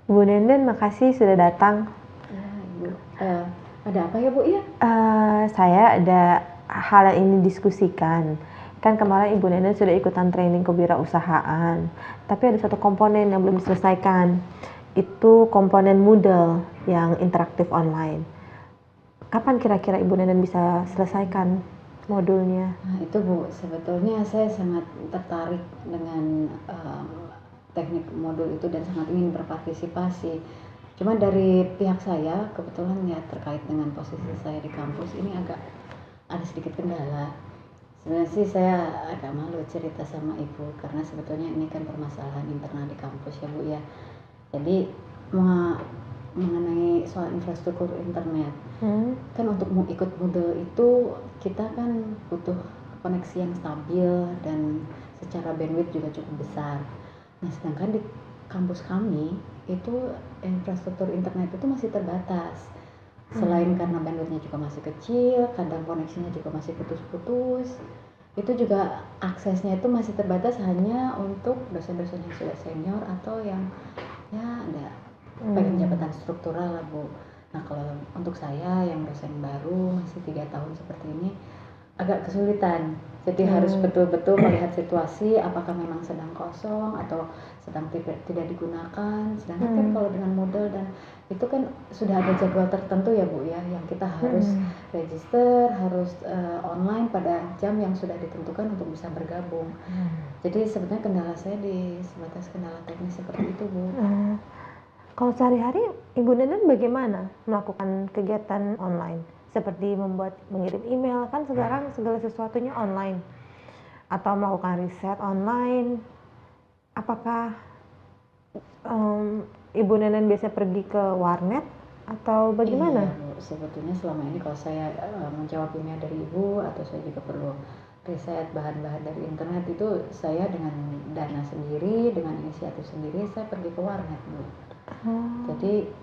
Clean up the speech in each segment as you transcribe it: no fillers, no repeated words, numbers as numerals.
Bu Nenden, makasih sudah datang. Ya, Ibu. Ada apa ya, Bu ya? Saya ada hal yang ingin diskusikan. Kan kemarin Ibu Nenden sudah ikutan training kewirausahaan, tapi ada satu komponen yang belum diselesaikan. Itu komponen Moodle yang interaktif online. Kapan kira-kira Ibu Nenden bisa selesaikan modulnya? Nah, itu Bu, sebetulnya saya sangat tertarik dengan teknik modul itu dan sangat ingin berpartisipasi. Cuma dari pihak saya, kebetulan ya terkait dengan posisi saya di kampus ini agak ada sedikit kendala. Sebenarnya sih saya agak malu cerita sama Ibu karena sebetulnya ini kan permasalahan internal di kampus ya Bu ya. Jadi mengenai soal infrastruktur internet, kan untuk mau ikut Moodle itu kita kan butuh koneksi yang stabil dan secara bandwidth juga cukup besar. Nah, sedangkan di kampus kami itu infrastruktur internet itu masih terbatas. Selain karena bandwidthnya juga masih kecil, kadang koneksinya juga masih putus-putus. Itu juga aksesnya itu masih terbatas hanya untuk dosen-dosen yang sudah senior atau yang ya ada pegang jabatan struktural lah Bu. Nah, kalau untuk saya yang dosen baru masih 3 tahun seperti ini agak kesulitan. Jadi harus betul-betul melihat situasi apakah memang sedang kosong atau sedang tidak digunakan. Sedangkan kan kalau dengan model dan itu kan sudah ada jadwal tertentu ya Bu ya, yang kita harus register, harus online pada jam yang sudah ditentukan untuk bisa bergabung. Jadi sebetulnya kendala saya di sebatas kendala teknis seperti itu Bu. Kalau sehari-hari Ibu Nenden bagaimana melakukan kegiatan online? Seperti mengirim email, kan sekarang segala sesuatunya online. Atau melakukan riset online. Apakah Ibu Nenden biasa pergi ke warnet atau bagaimana? Iya Bu, sebetulnya selama ini kalau saya menjawab email dari Ibu atau saya juga perlu riset bahan-bahan dari internet itu saya dengan dana sendiri, dengan inisiatif sendiri saya pergi ke warnet Bu. Jadi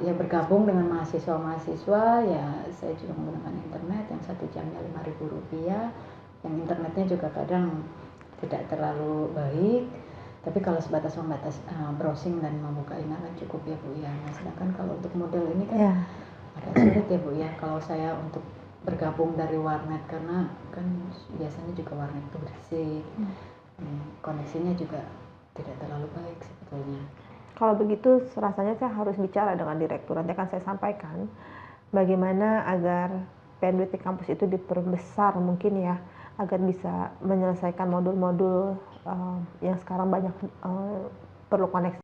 ya bergabung dengan mahasiswa-mahasiswa ya saya juga menggunakan internet yang 1 jamnya Rp5.000, yang internetnya juga kadang tidak terlalu baik, tapi kalau sebatas membatas browsing dan membuka email kan cukup ya Bu ya. Nah, sedangkan kalau untuk model ini kan agak sulit ya Bu ya kalau saya untuk bergabung dari warnet karena kan biasanya juga warnet itu berisik, koneksinya juga tidak terlalu baik sebetulnya. Kalau begitu rasanya saya harus bicara dengan direktur. Nanti akan saya sampaikan bagaimana agar bandwidth di kampus itu diperbesar mungkin ya, agar bisa menyelesaikan modul-modul yang sekarang banyak perlu koneksi.